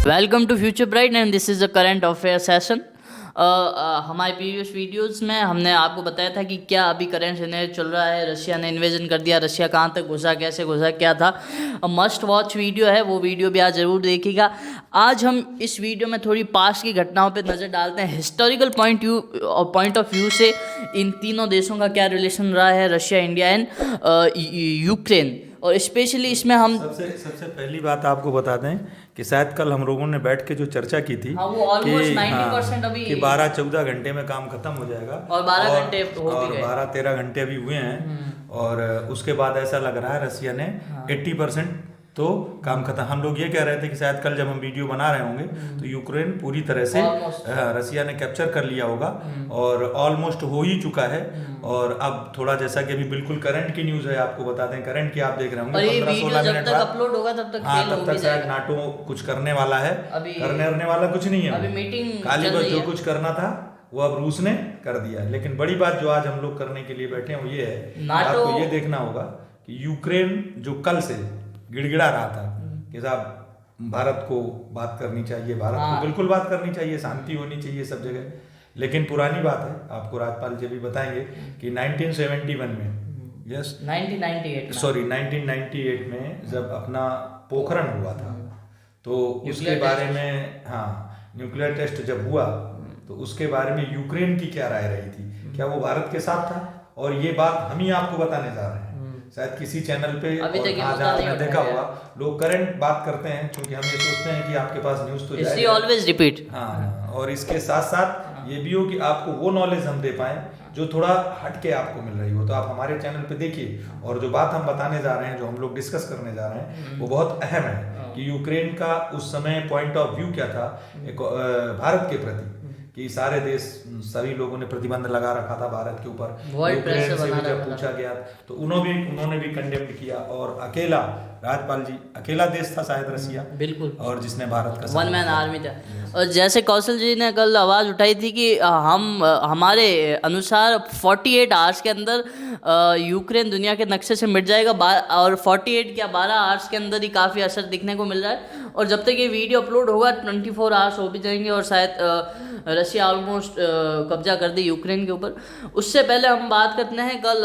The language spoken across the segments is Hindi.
Welcome to future bright and this is a current affair session. हमारे प्रीवियस वीडियोस में हमने आपको बताया था कि क्या अभी करंट सिनेरियो चल रहा है। रशिया ने इन्वेजन कर दिया, रशिया कहाँ तक घुसा, कैसे घुसा, क्या था। मस्ट वॉच वीडियो है, वो वीडियो भी आज ज़रूर देखिएगा। आज हम इस वीडियो में थोड़ी पास्ट की घटनाओं पे नज़र डालते हैं, हिस्टोरिकल पॉइंट ऑफ व्यू से इन तीनों देशों का क्या रिलेशन रहा है, रशिया, इंडिया एंड यूक्रेन। और स्पेशली इसमें हम सबसे पहली बात आपको बता दें कि शायद कल हम लोगों ने बैठ के जो चर्चा की थी वो ऑलमोस्ट 90% अभी कि 12-14 घंटे में काम खत्म हो जाएगा और 12 घंटे हो भी गए, 12-13 घंटे अभी हुए हैं। और उसके बाद ऐसा लग रहा है रसिया ने 80% तो काम खत्म। हम लोग ये कह रहे थे कि शायद कल जब हम वीडियो बना रहे होंगे तो यूक्रेन पूरी तरह से रसिया ने कैप्चर कर लिया होगा और ऑलमोस्ट हो ही चुका है। और अब थोड़ा जैसा कि अभी बिल्कुल करंट की न्यूज़ है, आपको बता दें करंट की आप देख रहे होंगे 15-16 मिनट बाद अपलोड होगा तब तक शायद नाटो कुछ करने वाला है। करने वाला कुछ नहीं है, अभी मीटिंग खाली बस जो कुछ करना था वो अब रूस ने कर दिया। लेकिन बड़ी बात जो आज हम लोग करने के लिए बैठे हैं वो ये है, आपको ये देखना होगा कि यूक्रेन जो कल से गिड़गिड़ा रहा था कि साहब भारत को बात करनी चाहिए, भारत को बिल्कुल बात करनी चाहिए, शांति होनी चाहिए सब जगह। लेकिन पुरानी बात है, आपको राजपाल जी भी बताएंगे कि 1971 में 1998 में जब अपना पोखरण हुआ था तो उसके बारे में न्यूक्लियर टेस्ट जब हुआ तो उसके बारे में यूक्रेन की क्या राय रही थी, क्या वो भारत के साथ था। और ये बात हम ही आपको बताने जा रहे हैं। शायद किसी चैनल पे आपने देखा होगा, लोग करंट बात करते हैं क्योंकि हम ये सोचते हैं कि आपके पास न्यूज़ तो जाएगा, ऑलवेज रिपीट। और इसके साथ साथ ये भी हो कि आपको वो नॉलेज हम दे पाएं जो थोड़ा हट के आपको मिल रही हो। तो आप हमारे चैनल पे देखिए, और जो बात हम बताने जा रहे हैं, जो हम लोग डिस्कस करने जा रहे हैं, वो बहुत अहम है कि यूक्रेन का उस समय पॉइंट ऑफ व्यू क्या था भारत के प्रति, कि सारे देश सभी लोगों ने प्रतिबंध लगा रखा था भारत के ऊपर। यूक्रेन से भी जब पूछा गया तो उन्होंने भी कंडेम किया। और अकेला राजपाल जी अकेला देश था शायद रसिया, बिल्कुल, और जिसने भारत का वन मैन आर्मी था। और जैसे कौशल जी ने कल आवाज़ उठाई थी कि हमारे अनुसार 48 आवर्स के अंदर यूक्रेन दुनिया के नक्शे से मिट जाएगा, और 48 क्या 12 आवर्स के अंदर ही काफ़ी असर दिखने को मिल रहा है। और जब तक ये वीडियो अपलोड होगा 24 आवर्स हो भी जाएंगे और शायद रशिया ऑलमोस्ट कब्जा कर दी यूक्रेन के ऊपर। उससे पहले हम बात करते हैं, कल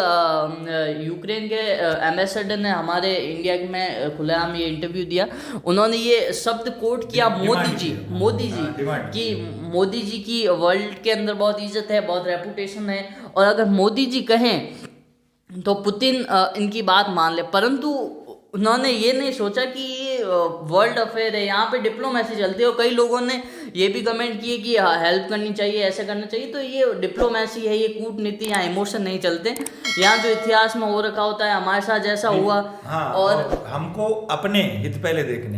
यूक्रेन के एम्बेसडर ने हमारे इंडिया में खुलेआम ये इंटरव्यू दिया। उन्होंने ये शब्द कोट किया, मोदी जी की वर्ल्ड के अंदर बहुत इज्जत है, बहुत रेपुटेशन है, और अगर मोदी जी कहें तो पुतिन इनकी बात मान ले। परंतु उन्होंने ये नहीं सोचा कि ये वर्ल्ड अफेयर है, यहाँ पे डिप्लोमेसी चलती है। और कई लोगों ने ये भी कमेंट किए कि हेल्प करनी चाहिए, ऐसा करना चाहिए। तो ये डिप्लोमेसी है, ये कूटनीति, यहाँ इमोशन नहीं चलते। यहाँ जो इतिहास में हो रखा होता है हमारे साथ जैसा हुआ। और हमको अपने हित पहले देखने,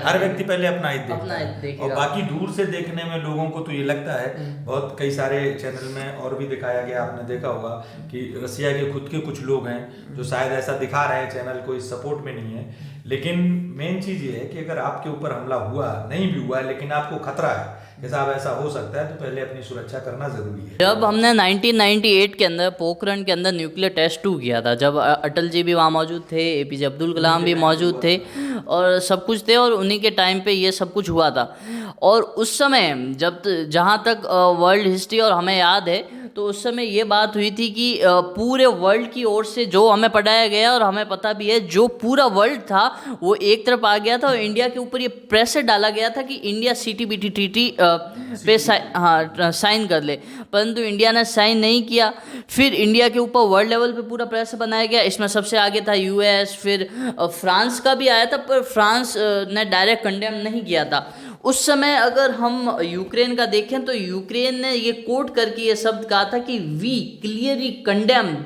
हर व्यक्ति पहले अपना हित देखता है, और बाकी दूर से देखने में लोगों को तो ये लगता है, बहुत कई सारे चैनल में और भी दिखाया गया, आपने देखा होगा कि रसिया के खुद के कुछ लोग हैं जो शायद ऐसा दिखा रहे हैं, चैनल को इस सपोर्ट में नहीं है। लेकिन मेन चीज ये है कि अगर आपके ऊपर हमला हुआ, नहीं भी हुआ है, लेकिन आपको खतरा है कि साहब ऐसा हो सकता है, तो पहले अपनी सुरक्षा करना जरूरी है। जब हमने 1998 के अंदर पोखरण के अंदर न्यूक्लियर टेस्ट 2 किया था, जब अटल जी भी वहाँ मौजूद थे, APJ अब्दुल कलाम भी मौजूद थे, और सब कुछ थे, और उन्हीं के टाइम पे ये सब कुछ हुआ था। और उस समय जब जहाँ तक वर्ल्ड हिस्ट्री और हमें याद है, तो उस समय ये बात हुई थी कि पूरे वर्ल्ड की ओर से जो हमें पढ़ाया गया और हमें पता भी है, जो पूरा वर्ल्ड था वो एक तरफ आ गया था और इंडिया के ऊपर ये प्रेशर डाला गया था कि इंडिया CTBT ट्रीटी पे साइन कर ले। परंतु इंडिया ने साइन नहीं किया। फिर इंडिया के ऊपर वर्ल्ड लेवल पे पूरा प्रेशर बनाया गया। इसमें सबसे आगे था US, फिर फ्रांस का भी आया था, पर फ्रांस ने डायरेक्ट कंडेम नहीं किया था। उस समय अगर हम यूक्रेन का देखें तो यूक्रेन ने ये कोट करके ये शब्द कहा था कि we clearly condemn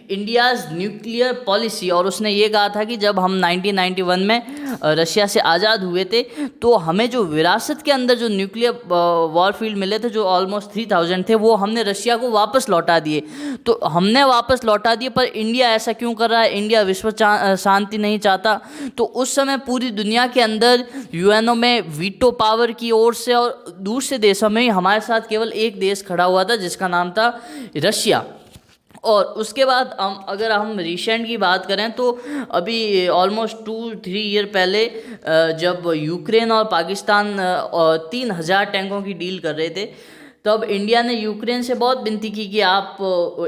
India's nuclear policy. और उसने ये कहा था कि जब हम 1991 में रशिया से आज़ाद हुए थे तो हमें जो विरासत के अंदर जो न्यूक्लियर वॉरफील्ड मिले थे, जो ऑलमोस्ट 3000 थे, वो हमने रशिया को वापस लौटा दिए। तो हमने वापस लौटा दिए, पर इंडिया ऐसा क्यों कर रहा है? इंडिया विश्व शांति नहीं चाहता। तो उस समय पूरी दुनिया के अंदर UNO में वीटो पावर की ओर से और दूसरे देशों में हमारे साथ केवल एक देश खड़ा हुआ था जिसका नाम था रशिया। और उसके बाद अगर हम रिसेंट की बात करें तो अभी ऑलमोस्ट 2-3 ईयर पहले जब यूक्रेन और पाकिस्तान 3,000 टैंकों की डील कर रहे थे, तब इंडिया ने यूक्रेन से बहुत विनती की कि आप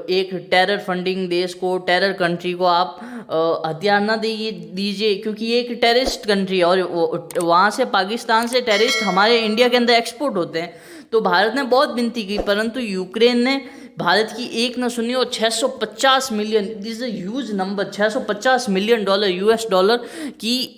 एक टेरर फंडिंग देश को, टेरर कंट्री को आप हथियार ना दीजिए, क्योंकि ये एक टेररिस्ट कंट्री है और वहाँ से, पाकिस्तान से टेररिस्ट हमारे इंडिया के अंदर एक्सपोर्ट होते हैं। तो भारत ने बहुत विनती की, परंतु यूक्रेन ने भारत की एक न सुनी और 650 million, this is huge number, $650 million US dollar की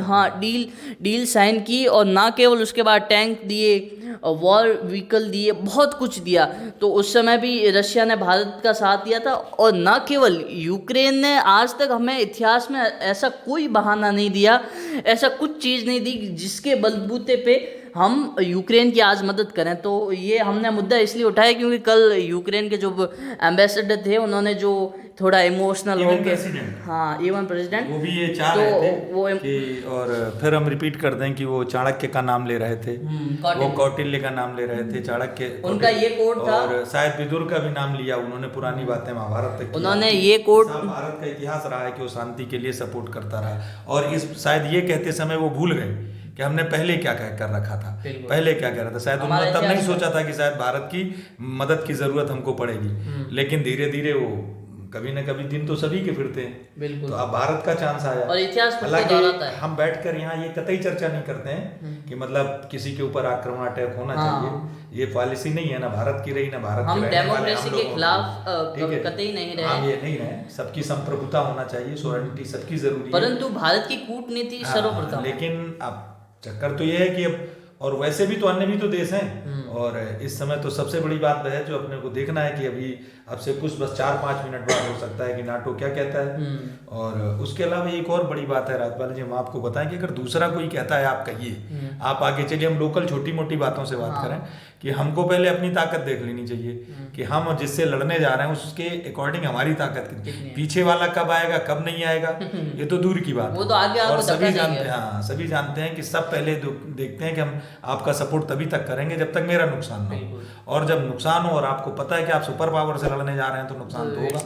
हाँ डील साइन की। और ना केवल उसके बाद टैंक दिए, वॉर व्हीकल दिए, बहुत कुछ दिया। तो उस समय भी रशिया ने भारत का साथ दिया था। और ना केवल यूक्रेन ने आज तक हमें इतिहास में ऐसा कोई बहाना नहीं दिया, ऐसा कुछ चीज़ नहीं दी जिसके बलबूते पे हम यूक्रेन की आज मदद करें। तो ये हमने मुद्दा इसलिए उठाया क्योंकि कल यूक्रेन के जो एम्बेसडर थे, उन्होंने जो थोड़ा इमोशनल हो के, हाँ इवन प्रेसिडेंट, वो भी ये चाह रहे थे कि, और फिर हम रिपीट कर दें कि वो चाणक्य का नाम ले रहे थे, वो कौटिल्य का नाम ले रहे थे, चाणक्य उनका ये कोट था, और शायद विदुर का भी नाम लिया उन्होंने, पुरानी बातें महाभारत तक उन्होंने ये कोट, भारत का इतिहास रहा है कि वो शांति के लिए सपोर्ट करता रहा। और इस शायद ये कहते समय वो भूल गए कि हमने पहले क्या कर रखा था, पहले क्या कह रहा था। शायद उन्होंने तब नहीं सोचा था कि शायद भारत की मदद की जरूरत हमको पड़ेगी, लेकिन धीरे धीरे वो कभी न कभी दिन तो सभी के फिरते हैं। बिल्कुल। तो अब भारत का चांस आया और इतिहास हालांकि हम बैठकर यहाँ ये कतई चर्चा नहीं करते हैं कि मतलब किसी के ऊपर आक्रमण अटैक होना चाहिए, ये पॉलिसी नहीं है ना भारत की रही ना भारत हम डेमोक्रेसी के खिलाफ कतई नहीं रहे, हम ये नहीं रहे, सबकी संप्रभुता होना चाहिए, सोवरेनिटी सबकी जरूरी है, परंतु भारत की कूटनीति सर्वप्रथम। लेकिन अब चक्कर तो ये है कि अब, और वैसे भी तो अन्य भी तो देश हैं, और इस समय तो सबसे बड़ी बात है जो अपने को देखना है कि अभी अब से कुछ बस 4-5 मिनट बाद हो सकता है कि नाटो क्या कहता है। और उसके अलावा एक और बड़ी बात है राजपाल जी, हम आपको बताएं कि अगर दूसरा कोई कहता है आप कहिए, आप आगे चलिए, हम लोकल छोटी मोटी बातों से बात करें कि हमको पहले अपनी ताकत देख लेनी चाहिए कि हम जिससे लड़ने जा रहे हैं उसके अकॉर्डिंग हमारी ताकत कितनी, पीछे वाला कब आएगा कब नहीं आएगा ये तो दूर की बात है, वो तो आगे और सभी जानते हैं, हाँ सभी जानते हैं कि सब पहले देखते हैं कि हम आपका सपोर्ट तभी तक करेंगे जब तक मेरा नुकसान ना हो, और जब नुकसान हो और आपको पता है कि आप सुपर पावर से लड़ने जा रहे हैं तो नुकसान तो होगा,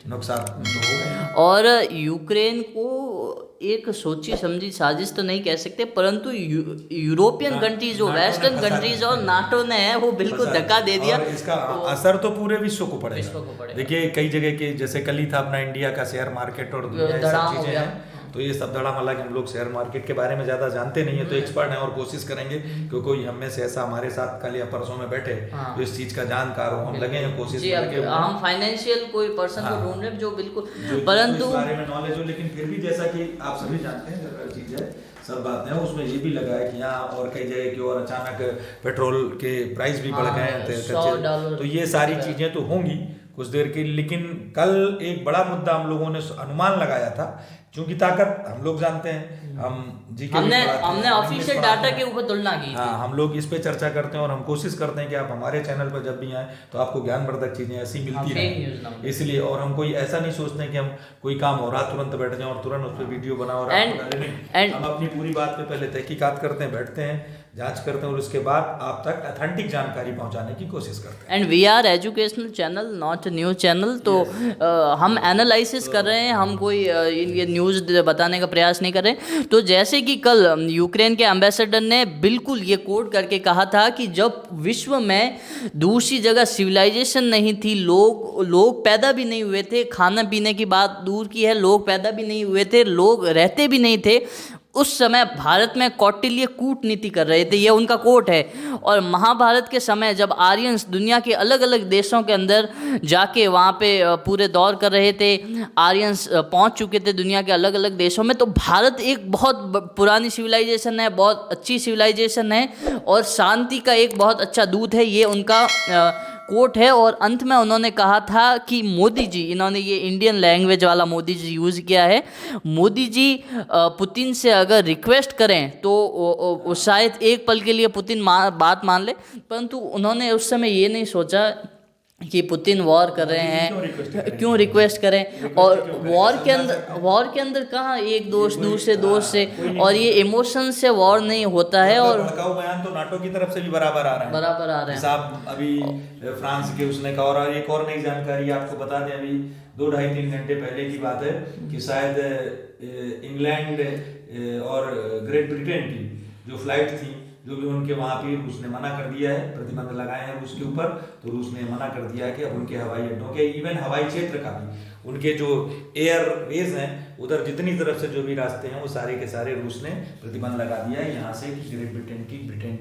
नुकसान तो होगा। और यूक्रेन को एक सोची समझी साजिश तो नहीं कह सकते, परंतु यूरोपियन कंट्रीज, जो वेस्टर्न कंट्रीज और नाटो ने है वो बिल्कुल धक्का दे दिया, और इसका असर तो पूरे विश्व को पड़ेगा। देखिए कई जगह के, जैसे कल ही था अपना इंडिया का शेयर मार्केट और सब चीजें हैं, तो ये सब धड़ाम, हालांकि हम लोग शेयर मार्केट के बारे में ज्यादा जानते नहीं है, तो एक्सपर्ट हैं और कोशिश करेंगे कि कोई हम में से ऐसा हमारे साथ कल या परसों में बैठे जो इस चीज का जानकार हो, हम लगे हैं कोशिश में, हम फाइनेंशियल कोई पर्सन को ढूंढ रहे हैं जो बिल्कुल, परंतु इस बारे में नॉलेज हो, लेकिन फिर भी जैसा कि आप सभी जानते हैं जनरल चीज है, सब बातें हैं, उसमें ये भी लगा है कि यहाँ और कई जगह की और अचानक पेट्रोल के प्राइस भी बढ़ गए हैं, तो ये सारी चीजें तो होंगी कुछ देर की। लेकिन कल एक बड़ा मुद्दा हम लोगों ने अनुमान लगाया था, क्योंकि ताकत हम लोग जानते हैं, हमने ऑफिशियल डाटा के ऊपर तुलना की, हाँ हम लोग इस पे चर्चा करते हैं और हम कोशिश करते हैं कि आप हमारे चैनल पर जब भी आए तो आपको ज्ञानवर्धक चीजें ऐसी मिलती हैं, इसलिए। और हम कोई ऐसा नहीं सोचते हैं कि हम कोई काम हो रहा तुरंत बैठ जाएं और तुरंत उस पर वीडियो बनाओ और आपको डालें, नहीं, हम अपनी पूरी बात पे पहले तहकीकात करते हैं, बैठते हैं, जांच करते हैं और उसके बाद आप तक ऑथेंटिक जानकारी पहुंचाने की कोशिश करते हैं। And we are educational channel, not news channel, तो हम एनालिसिस कर रहे हैं, हम कोई ये न्यूज़ बताने का प्रयास नहीं कर रहे। तो जैसे कि कल यूक्रेन के एम्बेसडर ने बिल्कुल ये कोट करके कहा था कि जब विश्व में दूसरी जगह सिविलाइजेशन नहीं थी, लोग पैदा भी नहीं हुए थे, खाना पीने की बात दूर की है, लोग पैदा भी नहीं हुए थे, लोग रहते भी नहीं थे, उस समय भारत में कौटिल्य कूटनीति कर रहे थे, ये उनका कोट है। और महाभारत के समय जब आर्यंस दुनिया के अलग अलग देशों के अंदर जाके वहाँ पे पूरे दौर कर रहे थे, आर्यंस पहुँच चुके थे दुनिया के अलग अलग देशों में, तो भारत एक बहुत पुरानी सिविलाइजेशन है, बहुत अच्छी सिविलाइजेशन है और शांति का एक बहुत अच्छा दूत है, ये उनका कोट है। और अंत में उन्होंने कहा था कि मोदी जी, इन्होंने ये इंडियन लैंग्वेज वाला मोदी जी यूज़ किया है, मोदी जी पुतिन से अगर रिक्वेस्ट करें तो शायद एक पल के लिए पुतिन बात मान ले, परंतु उन्होंने उस समय ये नहीं सोचा कि पुतिन वॉर कर रहे हैं, क्यों रिक्वेस्ट करें, और वॉर के अंदर कहाँ एक दोस्त दूसरे दोस्त से, और ये इमोशन से वॉर नहीं होता है। और भड़काऊ बयान तो नाटो की तरफ से भी बराबर आ रहे हैं साहब। अभी फ्रांस के उसने कहा, और एक और नई जानकारी आपको बता दें, अभी 2-2.5-3 घंटे पहले की बात है कि शायद इंग्लैंड और ग्रेट ब्रिटेन की जो फ्लाइट थी, जो भी उनके वहाँ पे रूस ने मना कर दिया है, प्रतिबंध लगाए हैं रूस के ऊपर। तो रूस ने मना कर दिया है कि अब उनके हवाई अड्डों के, इवन हवाई क्षेत्र का भी, उनके जो एयरवेज हैं उधर जितनी तरफ से जो भी रास्ते हैं वो सारे के सारे रूस ने प्रतिबंध लगा दिया है यहाँ से कि ग्रेट ब्रिटेन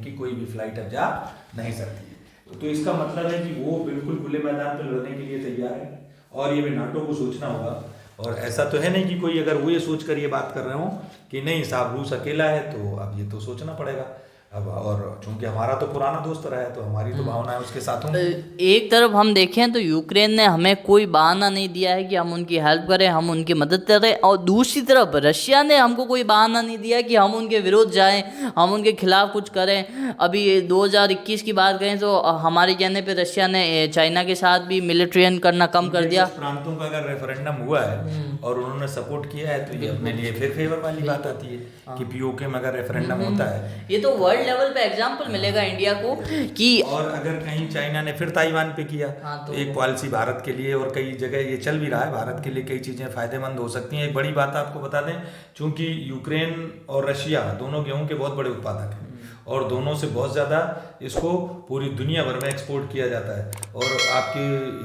की कोई भी फ्लाइट अब जा नहीं सकती है। तो इसका मतलब है कि वो बिल्कुल खुले मैदान पर लड़ने के लिए तैयार है, और ये भी नाटो को सोचना होगा। और ऐसा तो है नहीं कि कोई, अगर वो ये सोच कर ये बात कर रहे हो कि नहीं साहब रूस अकेला है, तो अब ये तो सोचना पड़ेगा अब। और चूंकि हमारा तो पुराना दोस्त रहा है, तो हमारी तो भावना है उसके साथ। एक तरफ हम देखें तो यूक्रेन ने हमें कोई बहाना नहीं दिया है कि हम उनकी हेल्प करें, हम उनकी मदद करें, और दूसरी तरफ रशिया ने हमको कोई बहाना नहीं दिया कि हम उनके विरोध जाएं, हम उनके खिलाफ कुछ करें। अभी 2021 की बात करें तो हमारे कहने पे रशिया ने चाइना के साथ भी मिलिट्रियन करना कम कर दिया। प्रांतों का अगर रेफरेंडम हुआ है और उन्होंने सपोर्ट किया है, तो ये अपने लिए फिर फेवर वाली बात आती है कि पीओके में अगर रेफरेंडम होता है, ये तो वर्ल्ड लेवल पे एग्जांपल मिलेगा इंडिया को कि। और अगर कहीं चाइना ने फिर ताइवान पे किया, तो एक पॉलिसी भारत के लिए, और कई जगह ये चल भी रहा है, भारत के लिए कई चीजें फायदेमंद हो सकती हैं। एक बड़ी बात आपको बता दें, चूंकि यूक्रेन और रशिया दोनों गेहूं के बहुत बड़े उत्पादक हैं, और दोनों से बहुत ज़्यादा इसको पूरी दुनिया भर में एक्सपोर्ट किया जाता है। और आपके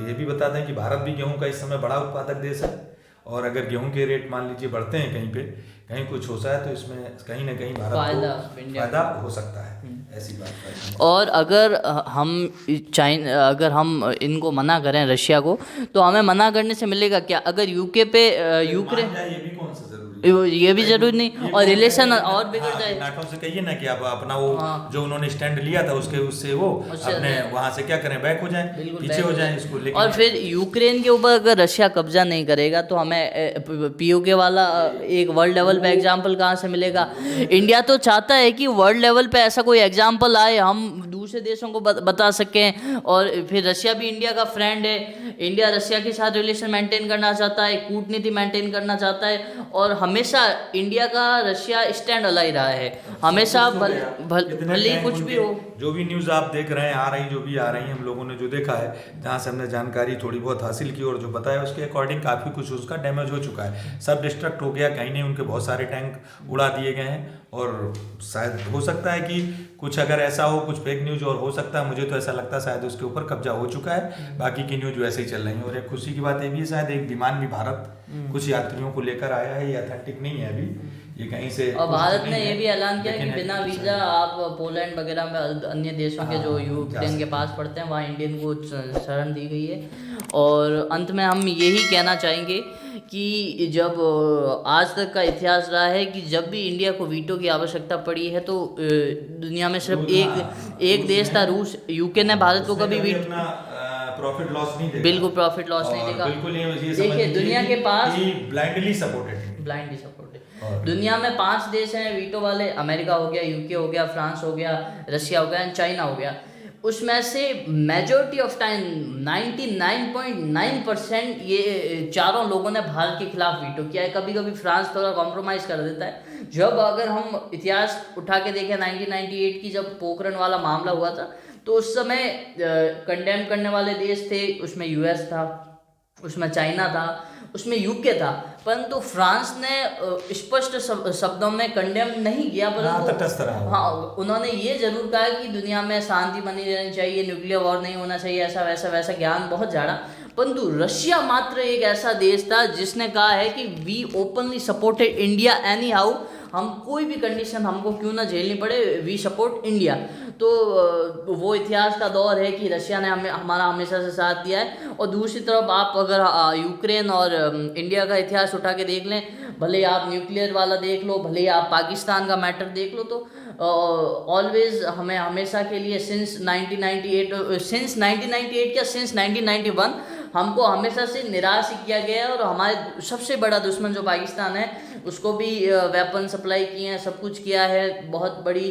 ये भी बता दें कि भारत भी गेहूं का इस समय बड़ा उत्पादक देश है, और अगर गेहूं के रेट मान लीजिए बढ़ते हैं कहीं पे, कहीं कुछ होता है, तो इसमें कहीं ना कहीं भारत को फायदा हो सकता है। ऐसी बात है। और अगर हम इनको मना करें रशिया को, तो हमें मना करने से मिलेगा क्या? अगर यूके पे यूक्रेन, ये भी कौन सा जरूरी, ये भी जरूरी नहीं, और रिलेशन और बिगड़ जाए। नाटो से कहिए ना कि आप अपना वो जो उन्होंने स्टैंड लिया था उससे वो अपने वहां से क्या करें, बैक हो जाएं, पीछे हो जाएं इसको। लेकिन और फिर यूक्रेन के ऊपर अगर रशिया कब्जा नहीं करेगा, तो हमें पीओके वाला एक वर्ल्ड लेवल पे एग्जाम्पल कहाँ से मिलेगा? इंडिया तो चाहता है कि वर्ल्ड लेवल पे ऐसा कोई एग्जाम्पल आए, हम दूसरे देशों को बता सकें। और फिर रशिया भी इंडिया का फ्रेंड है, इंडिया रशिया के साथ रिलेशन मेंटेन करना चाहता है, कूटनीति मेंटेन करना चाहता है, और हमेशा इंडिया का रशिया स्टैंड अलाई रहा है हमेशा, भले ही कुछ भी हो। जो भी न्यूज़ आप देख रहे हैं, आ रही जो भी आ रही हैं, हम लोगों ने जो देखा है, जहाँ से हमने जानकारी थोड़ी बहुत हासिल की और जो बताया उसके अकॉर्डिंग काफ़ी कुछ उसका डैमेज हो चुका है, सब डिस्ट्रक्ट हो गया, कहीं नहीं उनके बहुत सारे टैंक उड़ा दिए गए हैं। और शायद हो सकता है कि कुछ अगर ऐसा हो, कुछ फेक न्यूज़ और हो सकता है, मुझे तो ऐसा लगता है शायद उसके ऊपर कब्जा हो चुका है, बाकी की न्यूज़ वैसे ही चल रही है। और एक खुशी की बात ये भी है, शायद एक विमान भी भारत कुछ यात्रियों को लेकर आया है, ये अथेंटिक नहीं है अभी, ये कहीं से। और भारत ने ये भी ऐलान किया कि बिना वीज़ा आप पोलैंड वगैरह में अन्य देशों के जो यूक्रेन के पास पड़ते हैं, वहाँ इंडियन को शरण दी गई है। और अंत में हम यही कहना चाहेंगे कि जब आज तक का इतिहास रहा है कि जब भी इंडिया को वीटो की आवश्यकता पड़ी है, तो दुनिया में सिर्फ एक देश था, रूस। यूके ने भारत को कभी भी प्रॉफिट लॉस नहीं देखा, बिल्कुल प्रॉफिट लॉस नहीं देखा। बिल्कुल ये देखिए दुनिया के पास ब्लाइंडली सपोर्टेड दुनिया में 5 देश हैं वीटो वाले, अमेरिका हो गया, यूके हो गया, फ्रांस हो गया, रशिया हो गया एंड चाइना हो गया। उसमें से मेजॉरिटी ऑफ टाइम 99.9% ये चारों लोगों ने भारत के खिलाफ वीटो किया है। कभी कभी फ्रांस थोड़ा कॉम्प्रोमाइज़ कर देता है। जब अगर हम इतिहास उठा के देखें 1998 की, जब पोखरण वाला मामला हुआ था, तो उस समय कंडेम करने वाले देश थे, उसमें यूएस था, उसमें चाइना था, उसमें यूके था, परंतु फ्रांस ने स्पष्ट शब्दों में कंडेम नहीं किया, परंतु हाँ उन्होंने ये जरूर कहा कि दुनिया में शांति बनी रहनी चाहिए, न्यूक्लियर वॉर नहीं होना चाहिए, ऐसा वैसा ज्ञान बहुत ज़्यादा। परंतु रशिया मात्र एक ऐसा देश था जिसने कहा है कि we openly supported India anyhow, हम कोई भी कंडीशन हमको क्यों ना झेलनी पड़े, वी सपोर्ट इंडिया। तो वो इतिहास का दौर है कि रशिया ने हमारा हमेशा से साथ दिया है। और दूसरी तरफ आप अगर यूक्रेन और इंडिया का इतिहास उठा के देख लें, भले आप न्यूक्लियर वाला देख लो, भले आप पाकिस्तान का मैटर देख लो, तो ऑलवेज हमें हमेशा के लिए सिंस 1998 क्या सिंस 1991 हमको हमेशा से निराश किया गया है। और हमारे सबसे बड़ा दुश्मन जो पाकिस्तान है, उसको भी वेपन सप्लाई किए हैं, सब कुछ किया है, बहुत बड़ी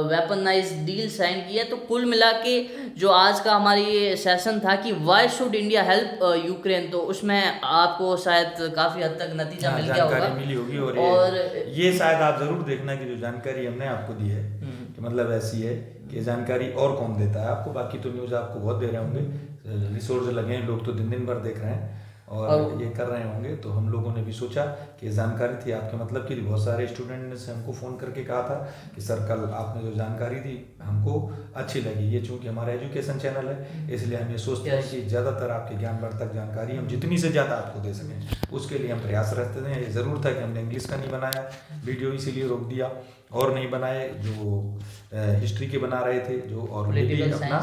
वेपनाइज डील साइन की है। तो कुल मिला के जो आज का हमारी ये सेशन था कि why should India help Ukraine, तो उसमें आपको शायद काफ़ी हद तक नतीजा मिल गया होगा। जानकारी मिली होगी। और ये शायद आप जरूर देखना कि जो जानकारी हमने आपको दी है कि मतलब ऐसी है कि जानकारी और कौन देता है आपको। बाकी तो न्यूज़ आपको बहुत दे रहे होंगे, रिसोर्स लगे हैं, लोग तो दिन दिन भर देख रहे हैं और ये कर रहे होंगे। तो हम लोगों ने भी सोचा कि ये जानकारी थी आपके मतलब की थी। बहुत सारे स्टूडेंट ने से हमको फ़ोन करके कहा था कि सर कल आपने जो जानकारी दी हमको अच्छी लगी। ये चूँकि हमारा एजुकेशन चैनल है इसलिए हम ये सोचते हैं कि ज़्यादातर आपके ज्ञानवर्धक जानकारी हम जितनी से ज़्यादा आपको दे सकें उसके लिए हम प्रयास रहते हैं। ये ज़रूर था कि हमने इंग्लिश का नहीं बनाया वीडियो, इसीलिए रोक दिया और नहीं बनाए जो हिस्ट्री के बना रहे थे जो, और अपना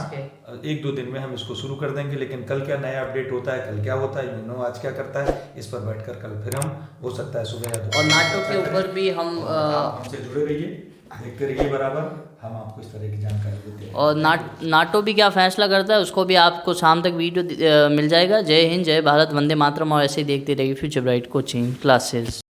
1-2 दिन में हम इसको शुरू कर देंगे। लेकिन कल क्या नया अपडेट होता है, कल क्या होता है, यू नो आज क्या करता है, इस पर बैठकर कल फिर हम हो सकता है सुबह और नाटो के ऊपर भी हम हमसे जुड़े रहिए, देखते रहिए बराबर, हम आपको इस तरह की जानकारी देते हैं। और नाटो भी क्या फैसला करता है उसको भी आपको शाम तक वीडियो मिल जाएगा। जय हिंद, जय भारत, वंदे मातरम। और ऐसे ही देखते रहिए फ्यूचर ब्राइट कोचिंग क्लासेस।